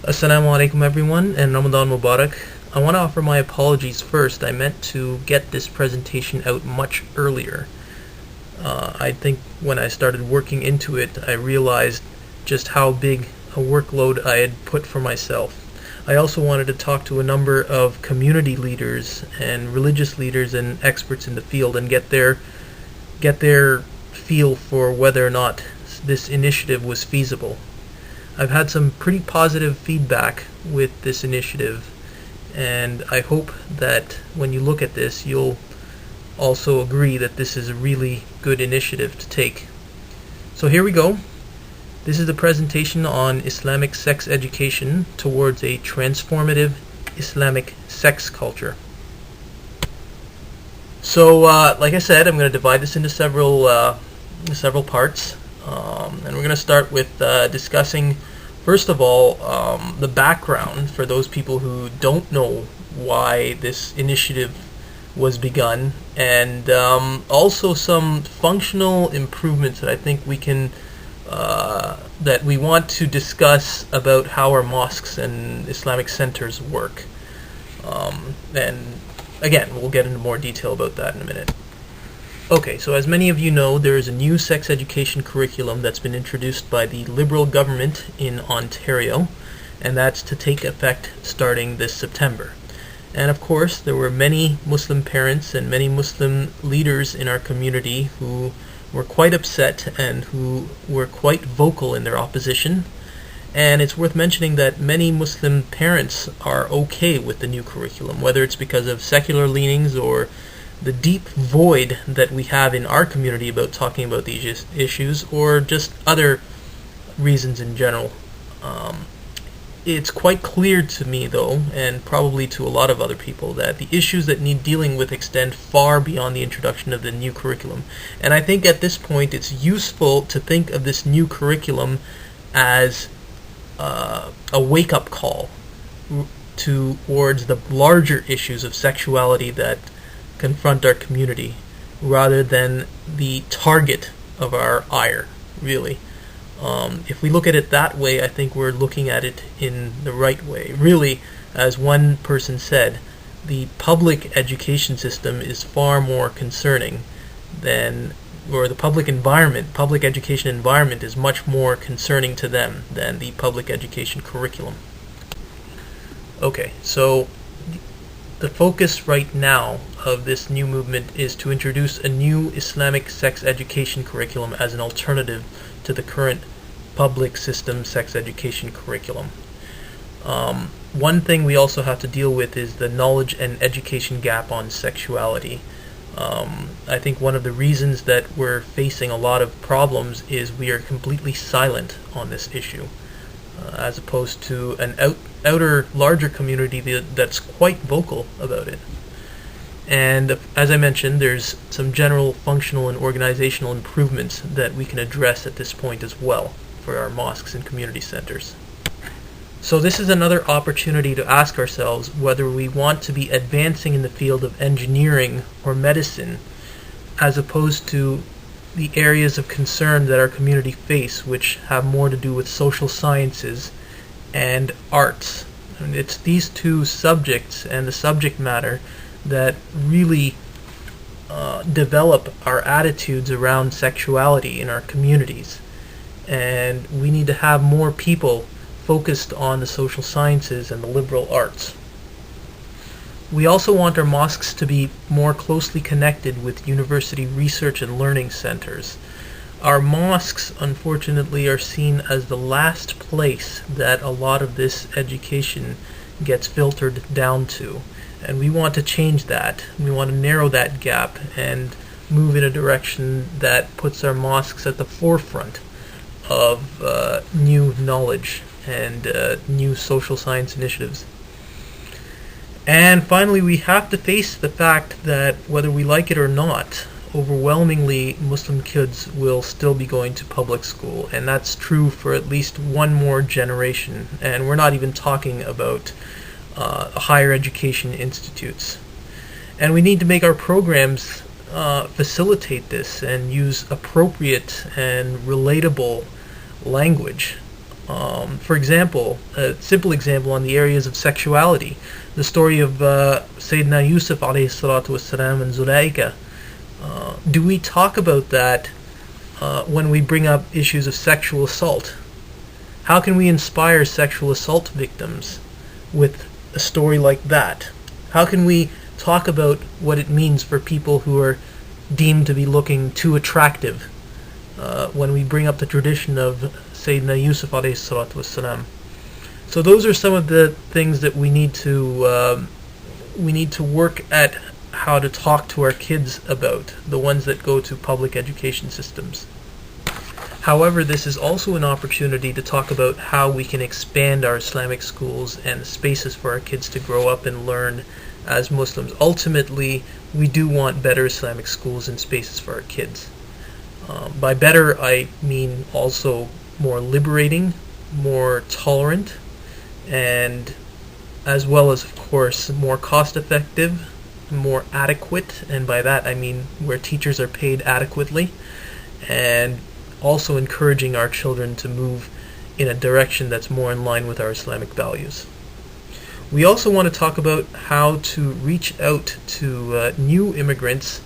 Assalamu alaikum everyone, and Ramadan Mubarak. I want to offer my apologies first. I meant to get this presentation out much earlier. I think when I started working into it, I realized just how big a workload I had put for myself. I also wanted to talk to a number of community leaders and religious leaders and experts in the field and get their feel for whether or not this initiative was feasible. I've had some pretty positive feedback with this initiative, and I hope that when you look at this, you'll also agree that this is a really good initiative to take. So here we go. This is the presentation on Islamic sex education towards a transformative Islamic sex culture. So, like I said, I'm going to divide this into several parts. And we're going to start with discussing, first of all, the background for those people who don't know why this initiative was begun, and also some functional improvements that I think we can, that we want to discuss about how our mosques and Islamic centers work. And again, we'll get into more detail about that in a minute. Okay, so as many of you know, there is a new sex education curriculum that's been introduced by the Liberal government in Ontario, and that's to take effect starting this September. And of course, there were many Muslim parents and many Muslim leaders in our community who were quite upset and who were quite vocal in their opposition. And it's worth mentioning that many Muslim parents are okay with the new curriculum, whether it's because of secular leanings or the deep void that we have in our community about talking about these issues, or just other reasons in general. It's quite clear to me, though, and probably to a lot of other people, that the issues that need dealing with extend far beyond the introduction of the new curriculum. And I think at this point it's useful to think of this new curriculum as a wake-up call towards the larger issues of sexuality that confront our community, rather than the target of our ire, really. If we look at it that way, I think we're looking at it in the right way. Really, as one person said, the public education system is far more concerning than, or the public education environment is much more concerning to them than the public education curriculum. Okay, so the focus right now of this new movement is to introduce a new Islamic sex education curriculum as an alternative to the current public system sex education curriculum. One thing we also have to deal with is the knowledge and education gap on sexuality. I think one of the reasons that we're facing a lot of problems is we are completely silent on this issue, as opposed to an outer, larger community that's quite vocal about it. And as I mentioned, there's some general functional and organizational improvements that we can address at this point as well for our mosques and community centers. So this is another opportunity to ask ourselves whether we want to be advancing in the field of engineering or medicine, as opposed to the areas of concern that our community face, which have more to do with social sciences and arts. And it's these two subjects and the subject matter that really develop our attitudes around sexuality in our communities. And we need to have more people focused on the social sciences and the liberal arts. We also want our mosques to be more closely connected with university research and learning centers. Our mosques, unfortunately, are seen as the last place that a lot of this education gets filtered down to. And we want to change that. We want to narrow that gap and move in a direction that puts our mosques at the forefront of new knowledge and new social science initiatives. And finally, we have to face the fact that whether we like it or not, overwhelmingly Muslim kids will still be going to public school, and that's true for at least one more generation. And we're not even talking about higher education institutes. And we need to make our programs facilitate this and use appropriate and relatable language For example, a simple example on the areas of sexuality, the story of Sayyidina Yusuf alayhi salatu wassalam and Zulaika. Do we talk about that when we bring up issues of sexual assault? How can we inspire sexual assault victims with a story like that? How can we talk about what it means for people who are deemed to be looking too attractive when we bring up the tradition of Sayyidina Yusuf alayhi salatu wassalam? So those are some of the things that we need to work at how to talk to our kids about, the ones that go to public education systems. However, this is also an opportunity to talk about how we can expand our Islamic schools and spaces for our kids to grow up and learn as Muslims. Ultimately, we do want better Islamic schools and spaces for our kids. By better, I mean also more liberating, more tolerant, and as well as, of course, more cost-effective, more adequate, and by that I mean where teachers are paid adequately, and also encouraging our children to move in a direction that's more in line with our Islamic values. We also want to talk about how to reach out to new immigrants,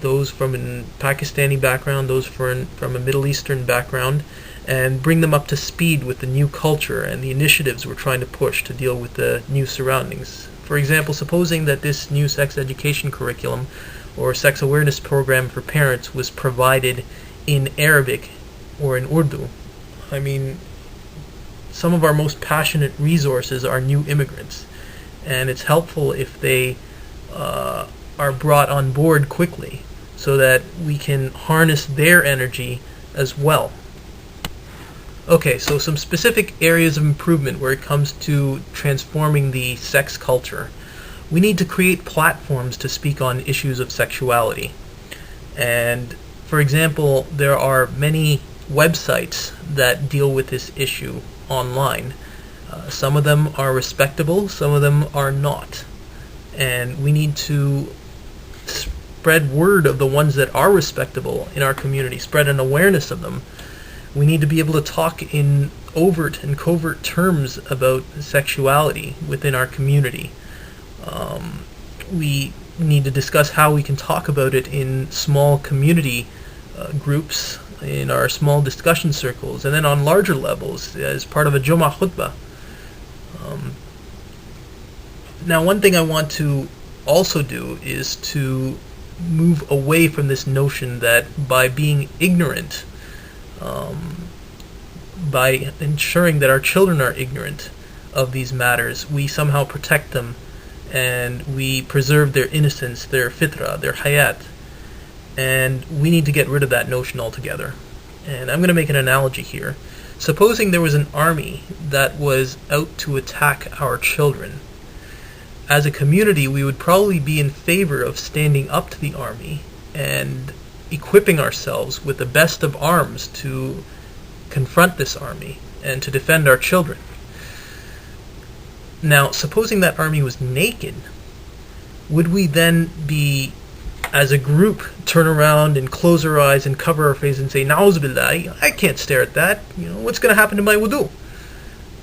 those from a Pakistani background, those from a Middle Eastern background, and bring them up to speed with the new culture and the initiatives we're trying to push to deal with the new surroundings. For example, supposing that this new sex education curriculum or sex awareness program for parents was provided in Arabic or in Urdu. I mean, some of our most passionate resources are new immigrants, and it's helpful if they are brought on board quickly so that we can harness their energy as well. Okay, so some specific areas of improvement where it comes to transforming the sex culture. We need to create platforms to speak on issues of sexuality. And, for example, there are many websites that deal with this issue online. Some of them are respectable, some of them are not. And we need to spread word of the ones that are respectable in our community, spread an awareness of them. We need to be able to talk in overt and covert terms about sexuality within our community. We need to discuss how we can talk about it in small community groups, in our small discussion circles, and then on larger levels as part of a Jummah khutbah. Now, one thing I want to also do is to move away from this notion that by being ignorant, by ensuring that our children are ignorant of these matters, we somehow protect them and we preserve their innocence, their fitrah, their hayat. And we need to get rid of that notion altogether. And I'm going to make an analogy here. Supposing there was an army that was out to attack our children. As a community, we would probably be in favor of standing up to the army and equipping ourselves with the best of arms to confront this army and to defend our children. Now, supposing that army was naked, would we then be, as a group, turn around and close our eyes and cover our face and say, Na'uz billah, I can't stare at that, what's going to happen to my wudu?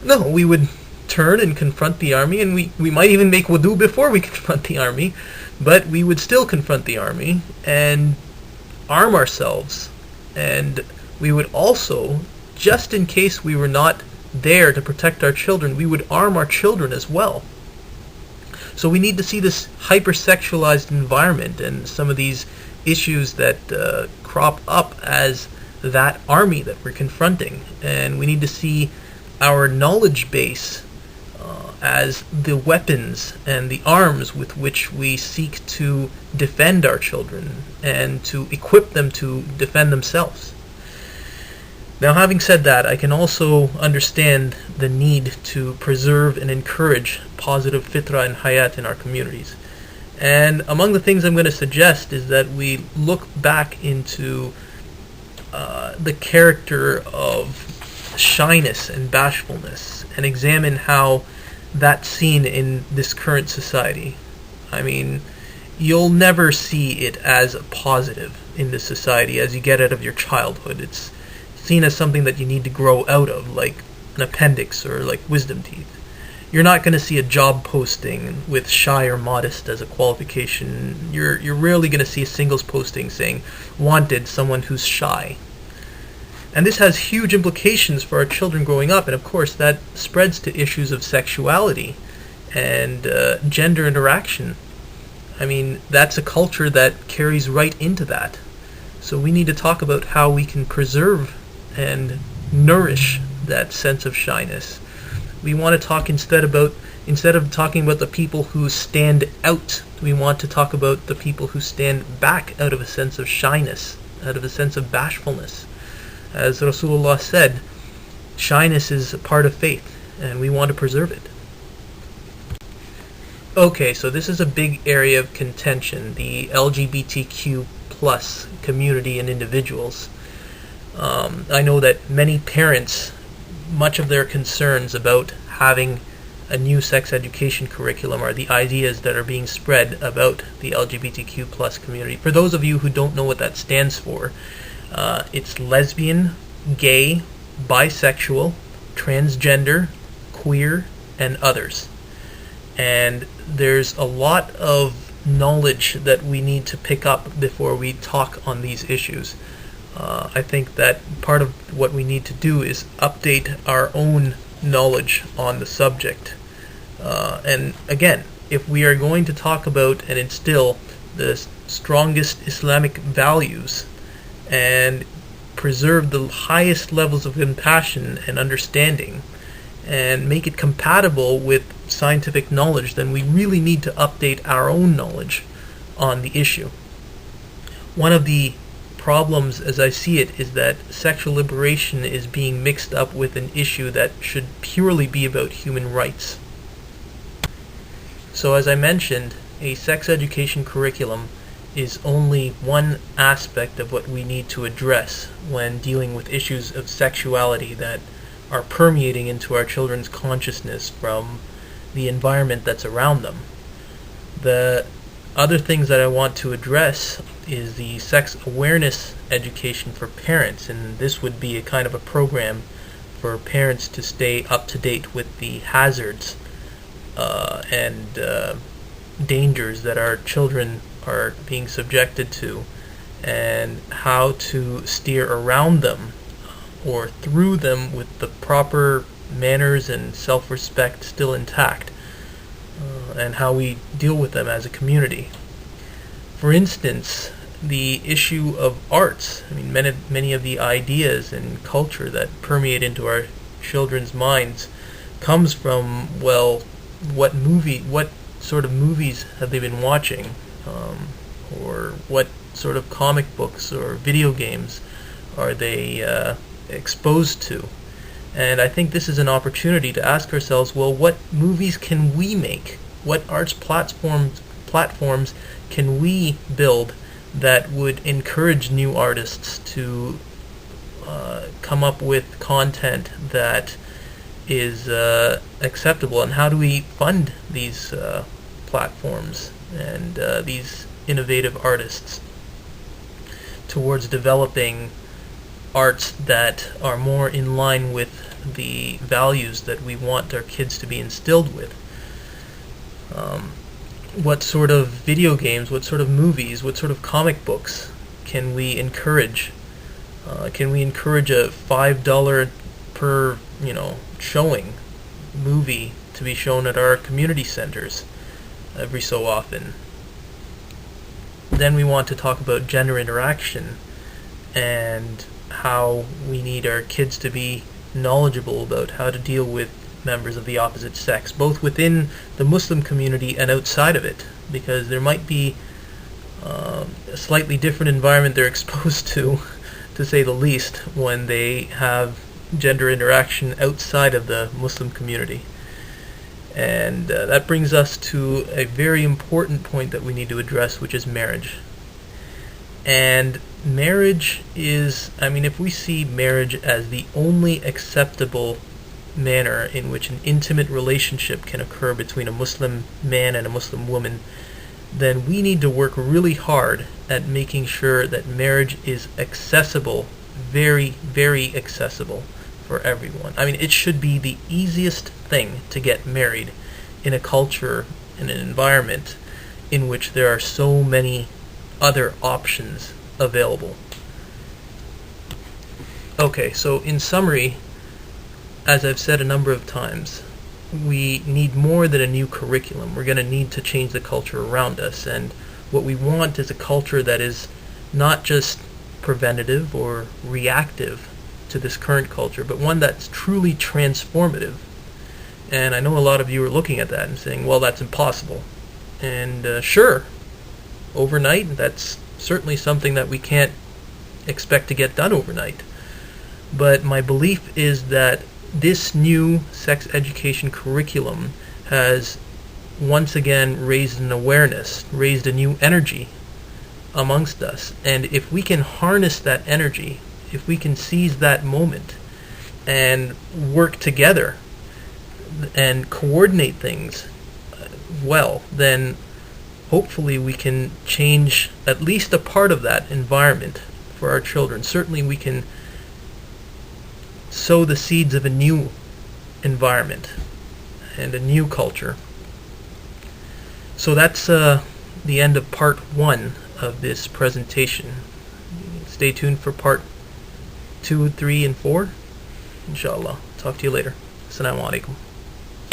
No, we would turn and confront the army, and we might even make wudu before we confront the army, but we would still confront the army and arm ourselves, and we would also, just in case we were not there to protect our children, we would arm our children as well. So we need to see this hypersexualized environment and some of these issues that crop up as that army that we're confronting, and we need to see our knowledge base as the weapons and the arms with which we seek to defend our children and to equip them to defend themselves. Now, having said that, I can also understand the need to preserve and encourage positive fitrah and hayat in our communities. And among the things I'm going to suggest is that we look back into the character of shyness and bashfulness and examine how that's seen in this current society. I mean, you'll never see it as a positive in this society as you get out of your childhood. It's seen as something that you need to grow out of, like an appendix or like wisdom teeth. You're not going to see a job posting with shy or modest as a qualification. You're rarely going to see a singles posting saying, wanted, someone who's shy. And this has huge implications for our children growing up, and of course that spreads to issues of sexuality and gender interaction. I mean, that's a culture that carries right into that. So we need to talk about how we can preserve and nourish that sense of shyness. We want to talk instead of talking about the people who stand out, we want to talk about the people who stand back out of a sense of shyness, out of a sense of bashfulness. As Rasulullah said, shyness is a part of faith, and we want to preserve it. Okay, so this is a big area of contention, the LGBTQ plus community and individuals. I know that many parents, much of their concerns about having a new sex education curriculum are the ideas that are being spread about the LGBTQ plus community. For those of you who don't know what that stands for, it's lesbian, gay, bisexual, transgender, queer, and others. And there's a lot of knowledge that we need to pick up before we talk on these issues. I think that part of what we need to do is update our own knowledge on the subject. And again, if we are going to talk about and instill the strongest Islamic values and preserve the highest levels of compassion and understanding and make it compatible with scientific knowledge, then we really need to update our own knowledge on the issue. One of the problems, as I see it, is that sexual liberation is being mixed up with an issue that should purely be about human rights. So as I mentioned, a sex education curriculum is only one aspect of what we need to address when dealing with issues of sexuality that are permeating into our children's consciousness from the environment that's around them. The other things that I want to address is the sex awareness education for parents, and this would be a kind of a program for parents to stay up to date with the hazards and dangers that our children are being subjected to, and how to steer around them or through them with the proper manners and self-respect still intact, and how we deal with them as a community. For instance, the issue of arts. I mean, many of the ideas and culture that permeate into our children's minds comes from, well, what sort of movies have they been watching, or what sort of comic books or video games are they exposed to. And I think this is an opportunity to ask ourselves, well, what movies can we make? What arts platforms can we build that would encourage new artists to come up with content that is acceptable? And how do we fund these platforms and these innovative artists towards developing arts that are more in line with the values that we want our kids to be instilled with? What sort of video games, what sort of movies, what sort of comic books can we encourage? Can we encourage a $5 per showing movie to be shown at our community centers every so often? Then we want to talk about gender interaction and how we need our kids to be knowledgeable about how to deal with members of the opposite sex, both within the Muslim community and outside of it, because there might be a slightly different environment they're exposed to say the least, when they have gender interaction outside of the Muslim community. And that brings us to a very important point that we need to address, which is marriage. And marriage is, if we see marriage as the only acceptable manner in which an intimate relationship can occur between a Muslim man and a Muslim woman, then we need to work really hard at making sure that marriage is accessible very, very accessible for everyone. I mean, it should be the easiest thing to get married in a culture, in an environment in which there are so many other options available. Okay, so in summary, as I've said a number of times, we need more than a new curriculum. We're going to need to change the culture around us, and what we want is a culture that is not just preventative or reactive to this current culture, but one that's truly transformative. And I know a lot of you are looking at that and saying, well, that's impossible. And sure, overnight, that's certainly something that we can't expect to get done overnight. But my belief is that this new sex education curriculum has once again raised an awareness, raised a new energy amongst us. And if we can harness that energy, if we can seize that moment and work together and coordinate things well, then hopefully we can change at least a part of that environment for our children. Certainly we can sow the seeds of a new environment and a new culture. So that's the end of part 1 of this presentation. Stay tuned for part 2, 3, and 4. Inshallah. Talk to you later. Assalamu alaikum.